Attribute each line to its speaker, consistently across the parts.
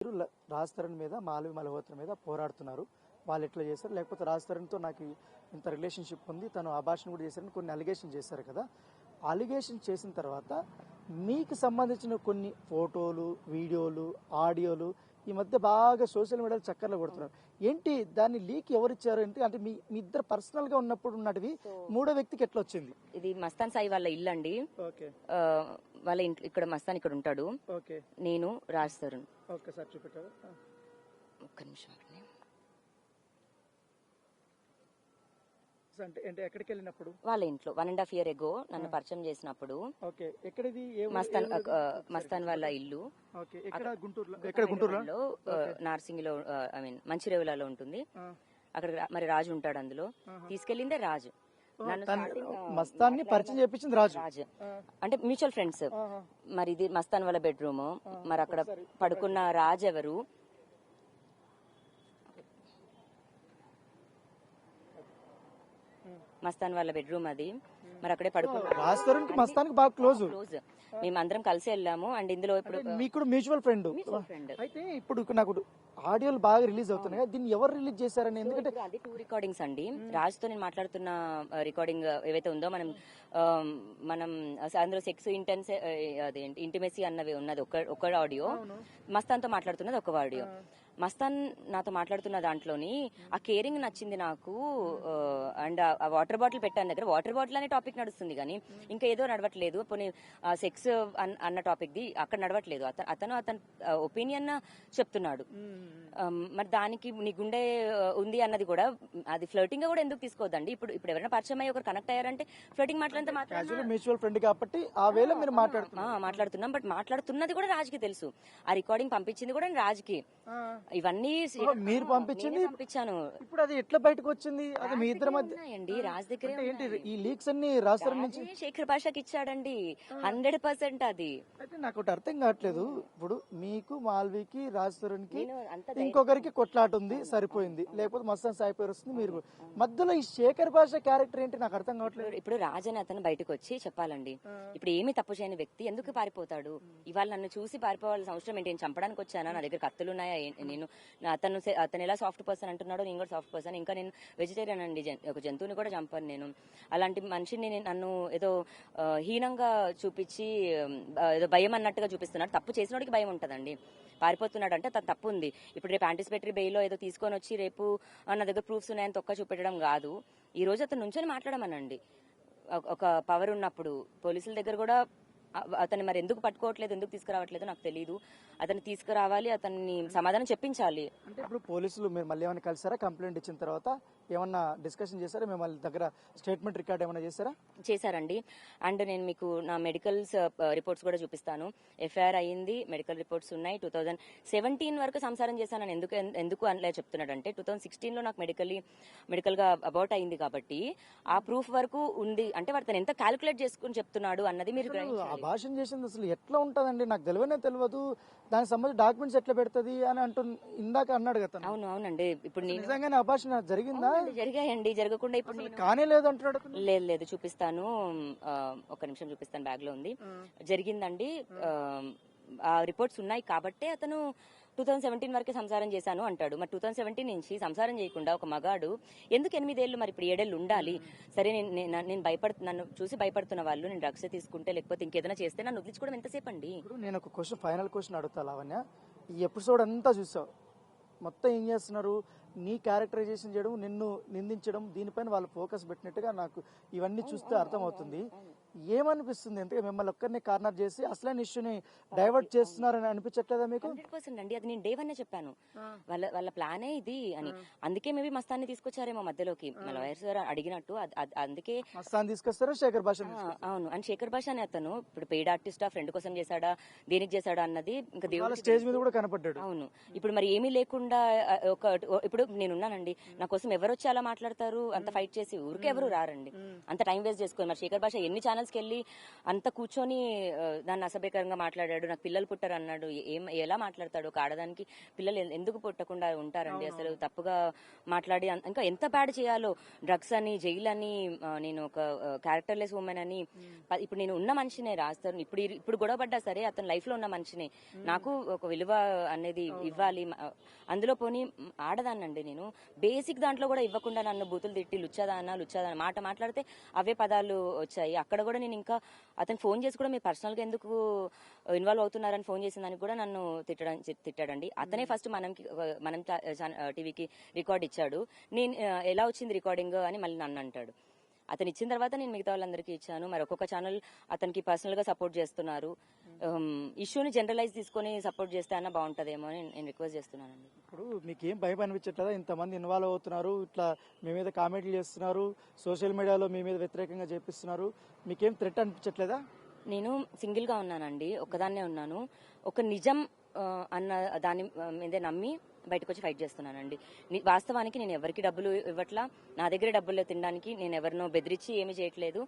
Speaker 1: మీరు రాజ్ తరుణ్ మీద మాలవి మల్హోత్రా మీద పోరాడుతున్నారు. వాళ్ళు ఎట్లా చేశారు, లేకపోతే రాజ్ తరుణ్తో నాకు ఇంత రిలేషన్షిప్ ఉంది, తను అభాషణ కూడా చేశారని కొన్ని అలిగేషన్ చేశారు కదా. అలిగేషన్ చేసిన తర్వాత మీకు సంబంధించిన కొన్ని ఫోటోలు, వీడియోలు, ఆడియోలు ఈ మధ్య బాగా సోషల్ మీడియాలో చక్కర్లు కొడుతున్నారు. ఏంటి దాన్ని లీక్ ఎవరిచ్చారు? ఏంటి అంటే మీ ఇద్దరు పర్సనల్ గా ఉన్నప్పుడు ఉన్నటివి మూడో వ్యక్తికి ఎట్లా వచ్చింది?
Speaker 2: ఇది మస్తాన్ సాయి వాళ్ళ ఇల్లు అండి. వాళ్ళ ఇంట్లో ఇక్కడ మస్తాన్ ఇక్కడ ఉంటాడు. నేను రాజ్ తరుణ్.
Speaker 1: ఒక్క నిమిషం. అంటే ఎక్కడికి వెళ్ళినప్పుడు
Speaker 2: వాళ్ళ ఇంట్లో 1.5 years ago నన్ను పరిచయం చేసినప్పుడు మస్తాన్ వాళ్ళ ఇల్లు గుంటూరులో నార్సింగిలో ఐ మీన్ మంచిరేవులలో ఉంటుంది. అక్కడ మరి రాజు ఉంటాడు. అందులో తీసుకెళ్లిందే రాజు.
Speaker 1: మస్తాన్ని పరిచయం చేపించింది రాజు.
Speaker 2: అంటే మ్యూచువల్ ఫ్రెండ్స్. మరి ఇది మస్తాన్ వాళ్ళ బెడ్రూమ్. మరి అక్కడ పడుకున్న రాజు ఎవరు? మస్తాన్ వాళ్ళ బెడ్రూమ్ అది. మరి అక్కడే
Speaker 1: పడుకున్నాను. బాగా క్లోజ్.
Speaker 2: మేమందరం కలిసి వెళ్ళాము. అండ్ ఇందులో ఇప్పుడు
Speaker 1: మీకు మ్యూచువల్ ఫ్రెండ్ అయితే ఇప్పుడు నాకు ఆడియోలు బాగా రిలీజ్ అవుతున్నాయి. దీన్ని ఎవరు రిలీజ్ చేశారని? ఎందుకంటే
Speaker 2: అది 2 recordings అండి. రాజుతో నేను మాట్లాడుతున్న రికార్డింగ్ ఏవైతే ఉందో మనం అందులో సెక్స్ ఇంటెన్స్ అదేంటి ఇంటిమెసీ అన్నవి ఉన్నది ఒక ఆడియో. మస్తాన్ తో మాట్లాడుతున్నది ఒక ఆడియో. మస్తాన్ నాతో మాట్లాడుతున్న దాంట్లోని ఆ కేరింగ్ నచ్చింది నాకు. అండ్ ఆ వాటర్ బాటిల్ పెట్టాను దగ్గర. వాటర్ బాటిల్ అనే టాపిక్ నడుస్తుంది కానీ ఇంకా ఏదో నడవట్లేదు. పోనీ సెక్స్ అన్న టాపిక్ ది అక్కడ నడవట్లేదు. అతను ఒపీనియన్ చెప్తున్నాడు. మరి దానికి నీ గుండె ఉంది అన్నది కూడా అది ఫ్లర్టింగ్ గా కూడా ఎందుకు తీసుకోవద్దండి? ఇప్పుడు ఎవరైనా పరిచయం అయ్యి ఒకరు కనెక్ట్ అయ్యారంటే ఫ్లర్టింగ్ మాట్లాడితే
Speaker 1: మ్యూచువల్ ఫ్రెండ్ కాబట్టి ఆ వేళ మీరు
Speaker 2: మాట్లాడుతున్నాం. బట్ మాట్లాడుతున్నది కూడా రాజుకి తెలుసు. ఆ రికార్డింగ్ పంపించింది కూడా రాజుకి. ఇవన్నీ
Speaker 1: మీరు పంపించాను. ఇప్పుడు అది ఎట్లా బయటకు వచ్చింది? అది మీ ఇద్దరి మధ్య
Speaker 2: రాజ్ దగ్గర
Speaker 1: ఏంటి ఈ లీక్స్ అన్ని రాస్తారు నుంచి
Speaker 2: శేఖర్ భాషకి ఇచ్చాడండి. 100% అది.
Speaker 1: అయితే నాకు ఒకటి అర్థం కావట్లేదు. ఇప్పుడు మీకు మాల్వీకి రాజ్ తరుణ్కి ఇంకొకరికి కొట్లాట ఉంది, సరిపోయింది. లేకపోతే మస్తాన్ సాయి పేరు వస్తుంది. మీరు మధ్యలో ఈ శేఖర్ భాష క్యారెక్టర్ ఏంటి నాకు అర్థం కావట్లేదు.
Speaker 2: ఇప్పుడు రాజ్ అని అతను బయటకు వచ్చి చెప్పాలండి. ఇప్పుడు ఏమి తప్పు చేయని వ్యక్తి ఎందుకు పారిపోతాడు? ఇవాళ నన్ను చూసి పారిపోవాల్సిన అవసరం ఏంటి? నేను చంపడానికి వచ్చానా? నా దగ్గర కత్తులు ఉన్నాయా? నేను అతను ఎలా సాఫ్ట్ పర్సన్ అంటున్నాడో నేను కూడా సాఫ్ట్ పర్సన్. ఇంకా నేను వెజిటేరియన్ అండి. ఒక జంతువుని కూడా చంపాను నేను. అలాంటి మనిషిని నన్ను ఏదో హీనంగా చూపించి ఏదో భయం అన్నట్టుగా చూపిస్తున్నాడు. తప్పు చేసినోడికి భయం ఉంటదండి. పారిపోతున్నాడు అంటే తను తప్పు ఉంది. ఇప్పుడు రేపు యాంటిసిపేటరీ బెయిల్లో ఏదో తీసుకొని వచ్చి రేపు నా దగ్గర ప్రూఫ్స్ ఉన్నాయని తొక్క చూపెట్టడం కాదు. ఈ రోజు అతను నుంచొని మాట్లాడమనండి. ఒక పవర్ ఉన్నప్పుడు పోలీసుల దగ్గర కూడా అతన్ని మరి ఎందుకు పట్టుకోవట్లేదు, ఎందుకు తీసుకురావట్లేదు నాకు తెలియదు. అతన్ని తీసుకురావాలి, అతన్ని సమాధానం చెప్పించాలి.
Speaker 1: అంటే ఇప్పుడు పోలీసులు మీరు మళ్ళీ ఏమైనా కలిసారా? కంప్లైంట్ ఇచ్చిన తర్వాత ఏమన్నా డిస్కషన్ చేశారా? మేము వాళ్ళ దగ్గర స్టేట్మెంట్ రికార్డ్ ఏమైనా చేశారా?
Speaker 2: చేశారండి. అండ్ నేను మీకు నా మెడికల్స్ రిపోర్ట్స్ కూడా చూపిస్తాను. ఎఫ్ఐఆర్ అయ్యింది, మెడికల్ రిపోర్ట్స్ ఉన్నాయి. 2017 వరకు సంసారం చేశానని ఎందుకు అనలే చెప్తున్నాడు అంటే 2016లో నాకు మెడికల్ గా అబౌట్ అయింది కాబట్టి ఆ ప్రూఫ్ వరకు ఉంది. అంటే వాడు ఎంత క్యాలిక్యులేట్ చేసుకుని చెప్తున్నాడు అన్నది మీరు
Speaker 1: భాషణ చేసింది అసలు ఎట్లా ఉంటదండి? నాకు తెలియదు. దానికి సంబంధించి డాక్యుమెంట్స్ ఎట్లా పెడుతుంది అని ఇందాక అన్నాడు కదా.
Speaker 2: అవునండి. ఇప్పుడు
Speaker 1: నిజంగానే అభాషణ జరిగిందా?
Speaker 2: జరిగాయండి. జరగకుండా ఇప్పుడు
Speaker 1: కానే లేదు అంటున్నాడు.
Speaker 2: లేదు చూపిస్తాను. ఒక నిమిషం చూపిస్తాను. బ్యాగ్ లో ఉంది. జరిగిందండి. ఆ రిపోర్ట్స్ ఉన్నాయి కాబట్టే అతను 2017 వరకే సంసారం చేశాను అంటాడు. మరి 2017 నుంచి సంసారం చేయకుండా ఒక మగాడు ఎందుకు 8 ఏళ్ళు మరి ఇప్పుడు 7 ఏళ్ళు ఉండాలి? సరే నేను నన్ను చూసి భయపడుతున్న వాళ్ళు నేను డ్రగ్స్ తీసుకుంటే లేకపోతే ఇంకేదైనా చేస్తే నన్ను వదిలించుకోవడం ఎంతసేపు అండి?
Speaker 1: నేను ఒక ఫైనల్ క్వశ్చన్ అడుగుతా లావణ్య. ఈ ఎపిసోడ్ అంతా చూసావు, మొత్తం ఏం చేస్తున్నారు? నీ క్యారెక్టరైజేషన్ చేయడం, నిన్ను నిందించడం, దీనిపైన వాళ్ళు ఫోకస్ పెట్టినట్టుగా నాకు ఇవన్నీ చూస్తే అర్థమవుతుంది. ఏమనిపిస్తుంది? ఎందుకంటే మిమ్మల్ని ఒక్కరిని కార్నర్ చేసి అసలైన ఇష్యూని డైవర్ట్ చేస్తున్నారని అనిపించట్లేదా మీకు?
Speaker 2: 100% అండి. అది నేను డే 1 చెప్పాను. వాళ్ళ ప్లానే ఇది అని. అందుకే మేబీ మస్తాన్ని తీసుకొచ్చారేమో మధ్యలోకి. మా లాయర్స్ గారు అడిగినట్టు అందుకే
Speaker 1: మస్తాన్ని తీసుకొస్తారా శేఖర్ భాష? అవును.
Speaker 2: అండ్ శేఖర్ భాష అనే అతను ఇప్పుడు పెయిడ్ ఆర్టిస్టా, ఫ్రెండ్ కోసం చేశాడా, దేనికి చేశాడా అన్నది ఇంకా దేవుడు
Speaker 1: స్టేజ్ మీద కూడా కనపడ్డాడు.
Speaker 2: అవును. ఇప్పుడు మరి ఏమీ లేకుండా ఇప్పుడు నేనున్నానండి. నా కోసం ఎవరు వచ్చి అలా మాట్లాడతారు? అంత ఫైట్ చేసి ఊరికే ఎవరు రారండి. అంత టైం వేస్ట్ చేసుకొని మరి శేఖర్ భాష ఎన్ని ఛానల్ ఛానల్స్కి వెళ్ళి అంత కూర్చొని దాన్ని అసభ్యకరంగా మాట్లాడాడు, నాకు పిల్లలు పుట్టారు అన్నాడు. ఎలా మాట్లాడతాడు? ఒక ఆడదానికి పిల్లలు ఎందుకు పుట్టకుండా ఉంటారండి? అసలు తప్పుగా మాట్లాడి ఇంకా ఎంత బ్యాడ్ చేయాలో, డ్రగ్స్ అని, జైలు అని, నేను ఒక క్యారెక్టర్లెస్ ఉమెన్ అని. ఇప్పుడు నేను ఉన్న మనిషినే రాస్తాను, ఇప్పుడు గొడవపడ్డా సరే అతను లైఫ్ లో ఉన్న మనిషినే, నాకు ఒక విలువ అనేది ఇవ్వాలి. అందులో పోనీ ఆడదానండి నేను, బేసిక్ దాంట్లో కూడా ఇవ్వకుండా నన్ను బూతులు తిట్టి లుచ్చాదానా మాట మాట్లాడితే అవే పదాలు వచ్చాయి. అక్కడ కూడా నేను ఇంకా అతను ఫోన్ చేసి కూడా మీరు పర్సనల్ గా ఎందుకు ఇన్వాల్వ్ అవుతున్నారని ఫోన్ చేసిన దానికి కూడా నన్ను తిట్టాడండి. అతనే ఫస్ట్ మనం టీవీకి రికార్డ్ ఇచ్చాడు. నేను ఎలా వచ్చింది రికార్డింగ్ అని మళ్ళీ నన్ను అంటాడు. అతను ఇచ్చిన తర్వాత నేను మిగతా వాళ్ళందరికీ ఇచ్చాను. మరి ఒక్కొక్క ఛానల్ అతనికి పర్సనల్ గా సపోర్ట్ చేస్తున్నారు. ఇష్యూని జనరలైజ్ తీసుకొని సపోర్ట్ చేస్తే అన్న బాగుంటదేమో అని నేను రిక్వెస్ట్ చేస్తున్నానండి.
Speaker 1: ఇప్పుడు మీకు ఏం భయం అనిపించట్లేదా? ఇంతమంది ఇన్వాల్వ్ అవుతున్నారు, ఇట్లా మీ మీద కామెంట్లు చేస్తున్నారు, సోషల్ మీడియాలో మీ మీద వ్యతిరేకంగా చేపిస్తున్నారు, మీకేం థ్రెట్ అనిపించట్లేదా?
Speaker 2: నేను సింగిల్ గా ఉన్నానండి, ఒక్కదాన్నే ఉన్నాను. ఒక నిజం అన్న దాని మీదే నమ్మి బయటకు వచ్చి ఫైట్ చేస్తున్నానండి. వాస్తవానికి నేను ఎవరికి డబ్బులు ఇవ్వట్లా, నా దగ్గర డబ్బులు తినడానికి నేను ఎవరినో బెదిరించి ఏమీ చేయట్లేదు.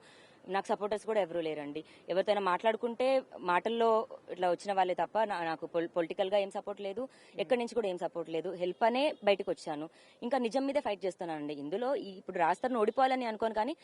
Speaker 2: నాకు సపోర్టర్స్ కూడా ఎవరూ లేరండి. ఎవరితోనైనా మాట్లాడుకుంటే మాటల్లో ఇట్లా వచ్చిన వాళ్ళే తప్ప నాకు పొలిటికల్ గా ఏం సపోర్ట్ లేదు, ఎక్కడి నుంచి కూడా ఏం సపోర్ట్ లేదు. హెల్ప్ అనే బయటకు వచ్చాను, ఇంకా నిజం మీదే ఫైట్ చేస్తున్నానండి. ఇందులో ఇప్పుడు రాస్తాను ఓడిపోవాలని అనుకోను, కానీ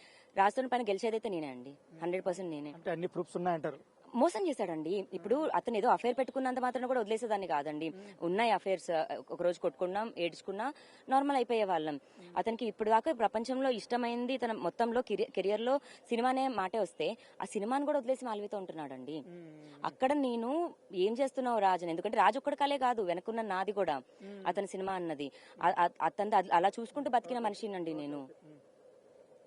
Speaker 2: రాస్తాను పైన గెలిచేదైతే నేనే అండి, 100% నేనే.
Speaker 1: అంటే అన్ని ప్రూఫ్స్ ఉన్నాయంటారు?
Speaker 2: మోసం చేశాడండి. ఇప్పుడు అతను ఏదో అఫేర్ పెట్టుకున్నంత మాత్రం కూడా వదిలేసేదాన్ని కాదండి. ఉన్నాయి అఫేర్స్, ఒక రోజు కొట్టుకున్నాం, ఏడ్చుకున్నా, నార్మల్ అయిపోయే వాళ్ళం. అతనికి ఇప్పుడు దాకా ప్రపంచంలో ఇష్టమైంది తన మొత్తంలో కెరియర్ లో సినిమానే మాటే వస్తే ఆ సినిమాని కూడా వదిలేసి మాల్వితో ఉంటున్నాడండి. అక్కడ నేను ఏం చేస్తున్నావు రాజు, ఎందుకంటే రాజు ఒక్కడి కలే కాదు, వెనకున్న నాది కూడా అతని సినిమా అన్నది. అతను అలా చూసుకుంటూ బతికిన మనిషినండి నేను.